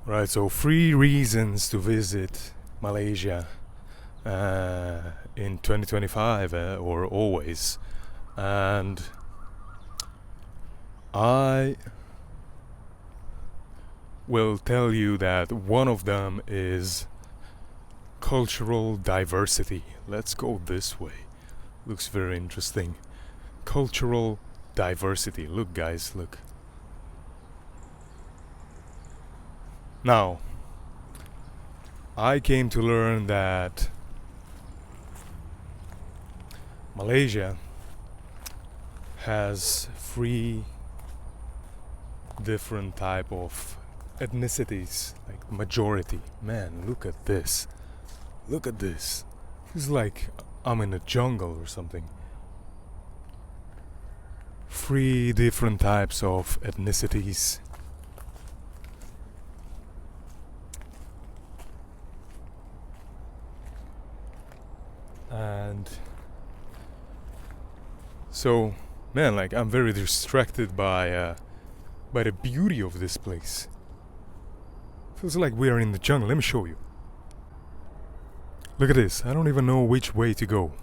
Right, so 3 reasons to visit Malaysia in 2025 or always. And I will tell you that one of them is cultural diversity. Let's go this way. Looks very interesting. Cultural diversity. Look, guys, look. Now, I came to learn that Malaysia has 3 different type of ethnicities, like majority. Man, look at this. Look at this. It's like I'm in a jungle or something. 3 different types of ethnicities. And so, man, like I'm very distracted by the beauty of this place. Feels like we are in the jungle. Let me show you. Look at this. I don't even know which way to go.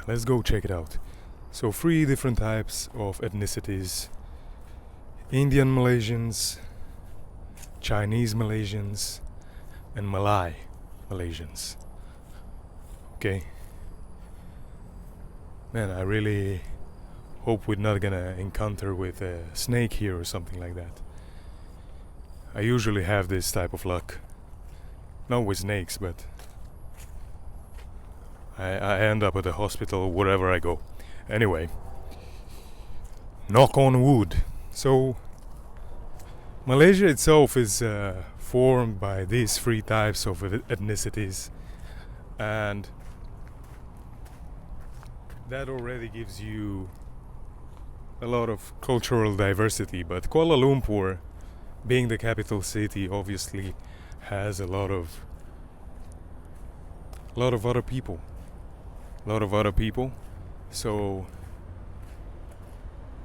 Let's go check it out. So 3 different types of ethnicities. Indian Malaysians, Chinese Malaysians, and Malay Malaysians. Okay. Man, I really hope we're not gonna encounter with a snake here or something like that. I usually have this type of luck. Not with snakes, but I end up at the hospital wherever I go. Anyway, knock on wood. So Malaysia itself is formed by these 3 types of ethnicities, and that already gives you a lot of cultural diversity. But Kuala Lumpur, being the capital city, obviously has a lot of other people. So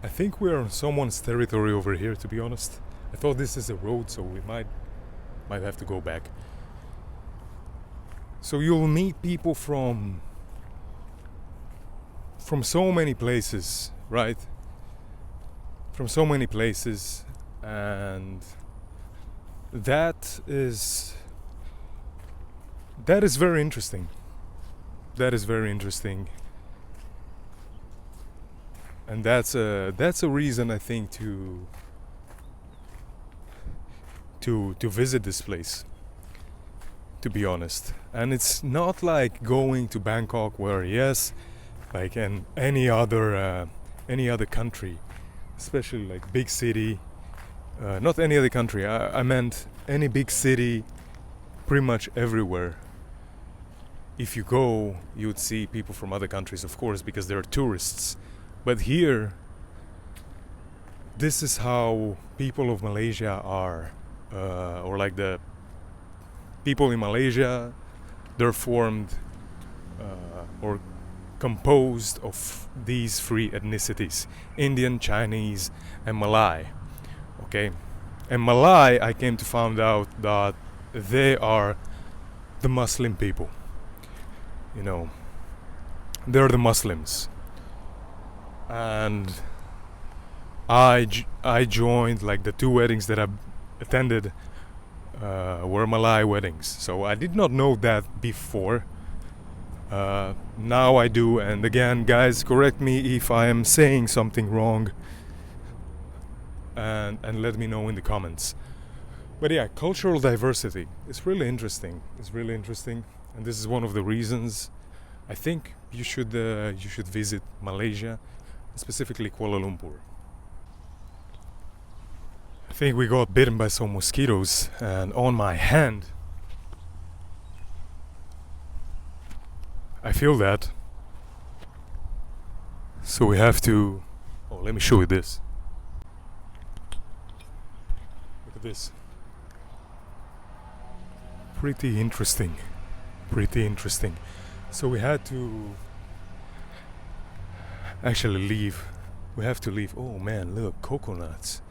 I think we're on someone's territory over here, to be honest. I thought this is a road, so we might have to go back. So you'll meet people from so many places, right? From so many places, and that is very interesting. That is very interesting. And that's a reason, I think, to visit this place, to be honest. And it's not like going to Bangkok, where yes, like in any other country, especially like big city. Not any other country. I meant any big city, pretty much everywhere. If you go, you'd see people from other countries, of course, because they're tourists. But here, this is how people of Malaysia are, or like the people in Malaysia, they're formed or composed of these 3 ethnicities: Indian, Chinese, and Malay. Okay, and Malay, I came to find out that they are the Muslim people. You know, they're the Muslims. And I joined, like, the 2 weddings that I attended were Malay weddings. So I did not know that before. Now I do. And again, guys, correct me if I am saying something wrong, and let me know in the comments. But yeah, cultural diversity is really interesting. And this is one of the reasons I think you should visit Malaysia, specifically Kuala Lumpur. I think we got bitten by some mosquitoes, and on my hand I feel that. So we have to... Oh, let me show you this. Look at this. Pretty interesting. So we had to actually leave. We have to leave. Oh man, look, coconuts.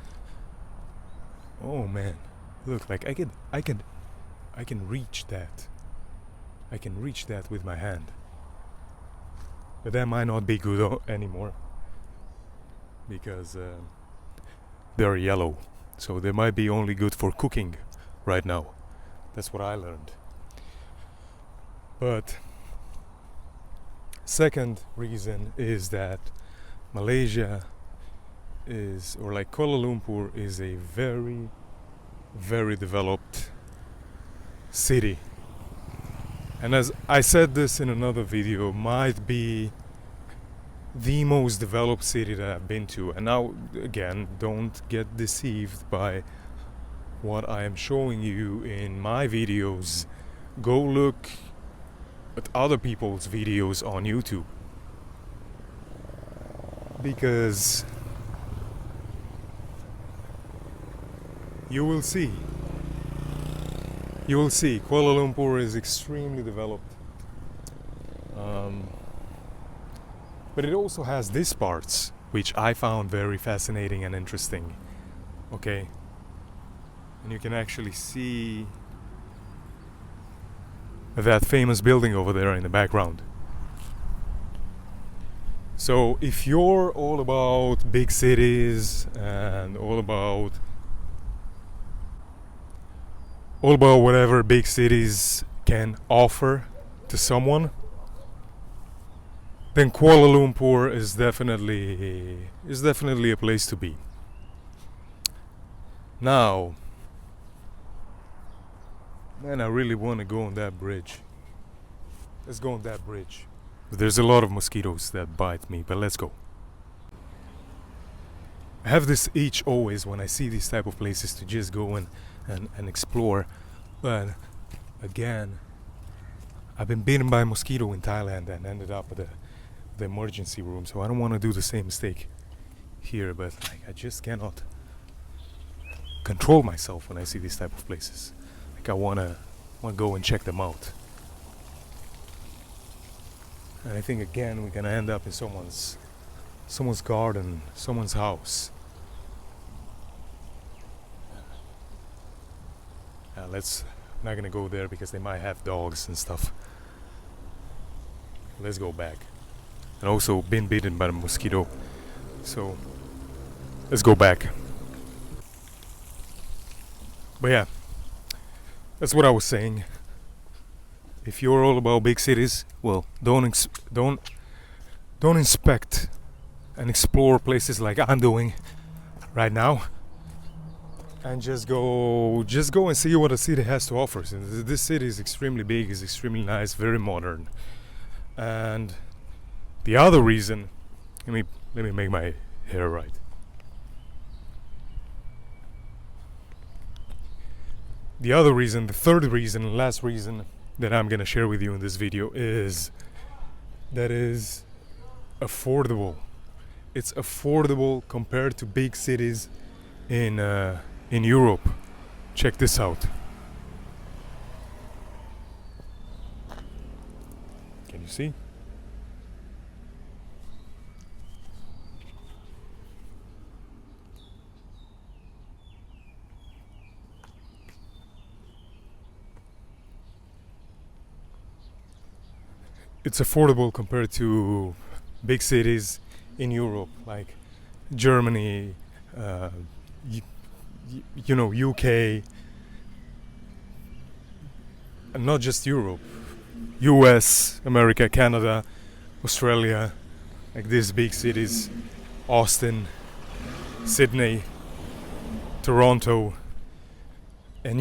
Oh man, look, like I can reach that. I can reach that with my hand. But that might not be good anymore because they're yellow. So they might be only good for cooking right now. That's what I learned. But second reason is that Malaysia is, or like Kuala Lumpur is a very, very developed city. And as I said this in another video, might be the most developed city that I've been to. And now, again, don't get deceived by what I am showing you in my videos. Go look at other people's videos on YouTube. Because you will see. Kuala Lumpur is extremely developed. But it also has these parts, which I found very fascinating and interesting. Okay? And you can actually see that famous building over there in the background. So if you're all about big cities and all about whatever big cities can offer to someone, then Kuala Lumpur is definitely a place to be. Now, man, I really want to go on that bridge. Let's go on that bridge. There's a lot of mosquitoes that bite me, but let's go. I have this itch always when I see these type of places to just go and explore. But again, I've been bitten by a mosquito in Thailand and ended up at the emergency room, so I don't want to do the same mistake here. But like, I just cannot control myself when I see these type of places. Like I wanna go and check them out. And I think again we're gonna end up in someone's garden, someone's house. Not gonna go there because they might have dogs and stuff. Let's go back. And also been bitten by a mosquito, so let's go back. But yeah, that's what I was saying. If you're all about big cities, well, don't inspect and explore places like I'm doing right now, and just go and see what a city has to offer. So this city is extremely big, is extremely nice, very modern. And the other reason, let me make my hair right. The other reason, the third reason, last reason that I'm gonna share with you in this video is that is affordable. It's affordable compared to big cities in Europe. Check this out. Can you see? It's affordable compared to big cities in Europe, like Germany, UK, and not just Europe, US, America, Canada, Australia, like these big cities, Austin, Sydney, Toronto, and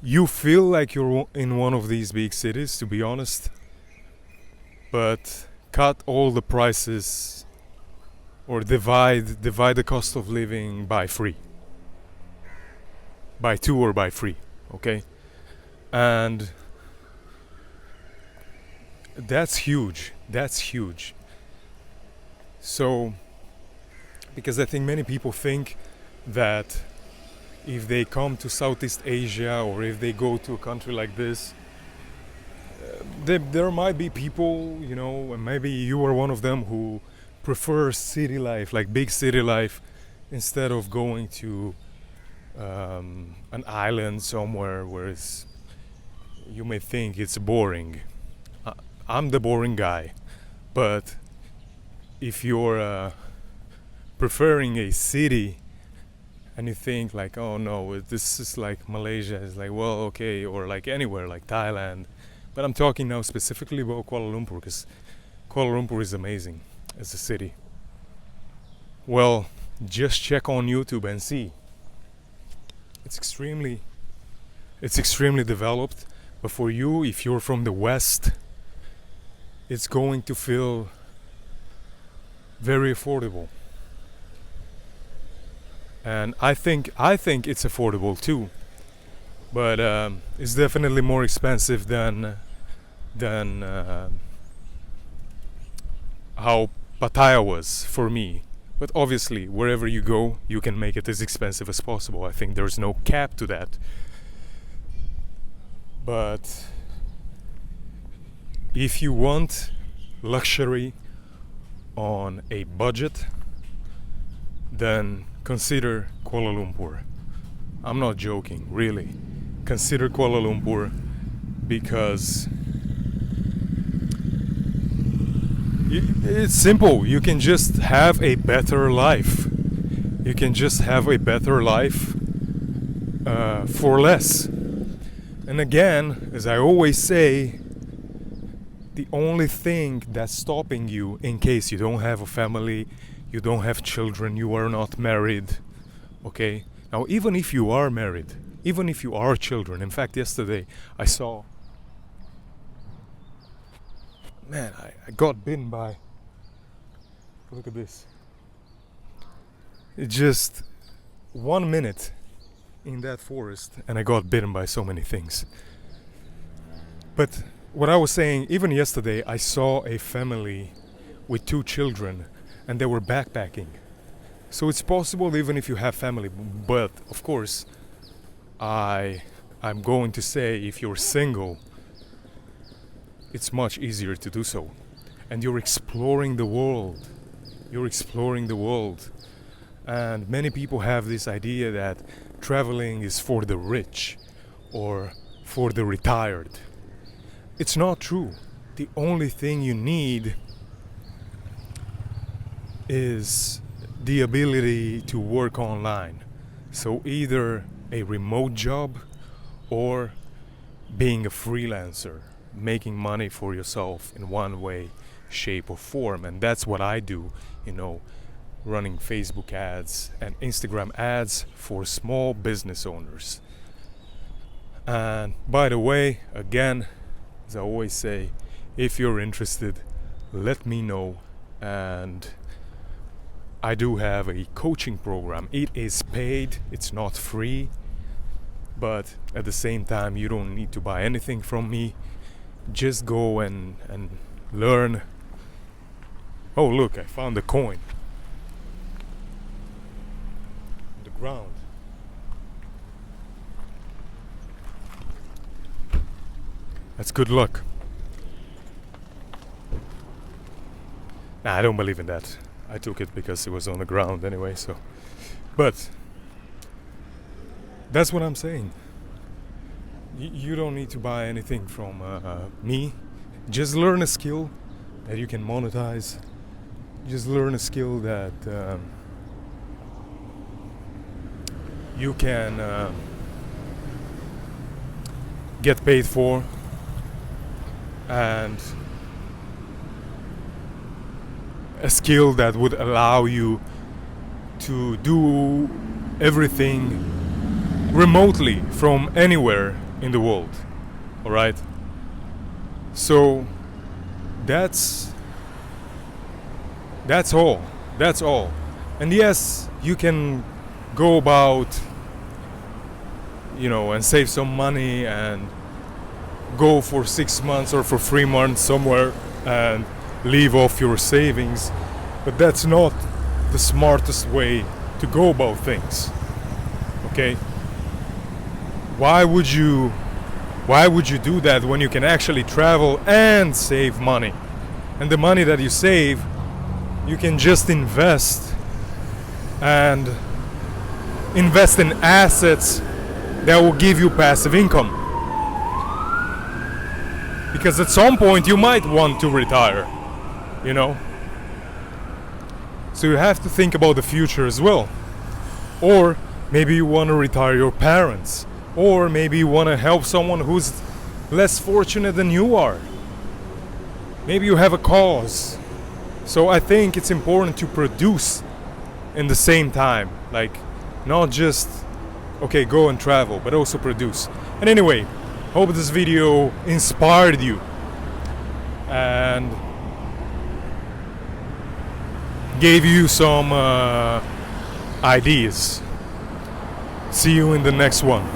you feel like you're in one of these big cities, to be honest, but cut all the prices or divide the cost of living by 2 or by 3, okay? And that's huge. So, because I think many people think that if they come to Southeast Asia or if they go to a country like this, there might be people, and maybe you are one of them, who prefer city life, like big city life, instead of going to an island somewhere where you may think it's boring. I'm the boring guy, but if you're preferring a city and you think like, oh no, this is like Malaysia, it's like, well, okay, or like anywhere like Thailand, but I'm talking now specifically about Kuala Lumpur, because Kuala Lumpur is amazing as a city. Well, just check on YouTube and see. It's extremely developed, but for you, if you're from the West, it's going to feel very affordable. And I think it's affordable too, but it's definitely more expensive than how Pattaya was for me. But obviously, wherever you go, you can make it as expensive as possible. I think there's no cap to that. But if you want luxury on a budget, then consider Kuala Lumpur. I'm not joking, really. Consider Kuala Lumpur, because it's simple. You can just have a better life. You can just have a better life for less. And again, as I always say, the only thing that's stopping you, in case you don't have a family, you don't have children, you are not married, okay? Now, even if you are married, even if you are children, in fact, yesterday I saw, man, I got bitten by, look at this. It's just 1 minute in that forest and I got bitten by so many things. But what I was saying, even yesterday I saw a family with 2 children and they were backpacking. So it's possible even if you have family, but of course I'm going to say if you're single, it's much easier to do so. And you're exploring the world. You're exploring the world. And many people have this idea that traveling is for the rich or for the retired. It's not true. The only thing you need is the ability to work online. So either a remote job or being a freelancer, making money for yourself in one way, shape or form. And that's what I do, running Facebook ads and Instagram ads for small business owners. And by the way, again, as I always say, if you're interested, let me know. And I do have a coaching program. It is paid, it's not free, but at the same time you don't need to buy anything from me. Just go and learn. Oh look, I found a coin on the ground. That's good luck. Nah, I don't believe in that. I took it because it was on the ground anyway, so. But that's what I'm saying. You don't need to buy anything from me. Just learn a skill that you can monetize. Just learn a skill that you can get paid for. And a skill that would allow you to do everything remotely from anywhere in the world. All right? So that's all. That's all. And yes, you can go about, and save some money and go for 6 months or for 3 months somewhere and leave off your savings, but that's not the smartest way to go about things. Okay? Why would you do that when you can actually travel and save money? And the money that you save, you can just invest and invest in assets that will give you passive income. Because at some point you might want to retire, you know. So you have to think about the future as well. Or maybe you want to retire your parents. Or maybe you want to help someone who's less fortunate than you are. Maybe you have a cause. So I think it's important to produce in the same time. Like, not just, okay, go and travel, but also produce. And anyway, hope this video inspired you and gave you some ideas. See you in the next one.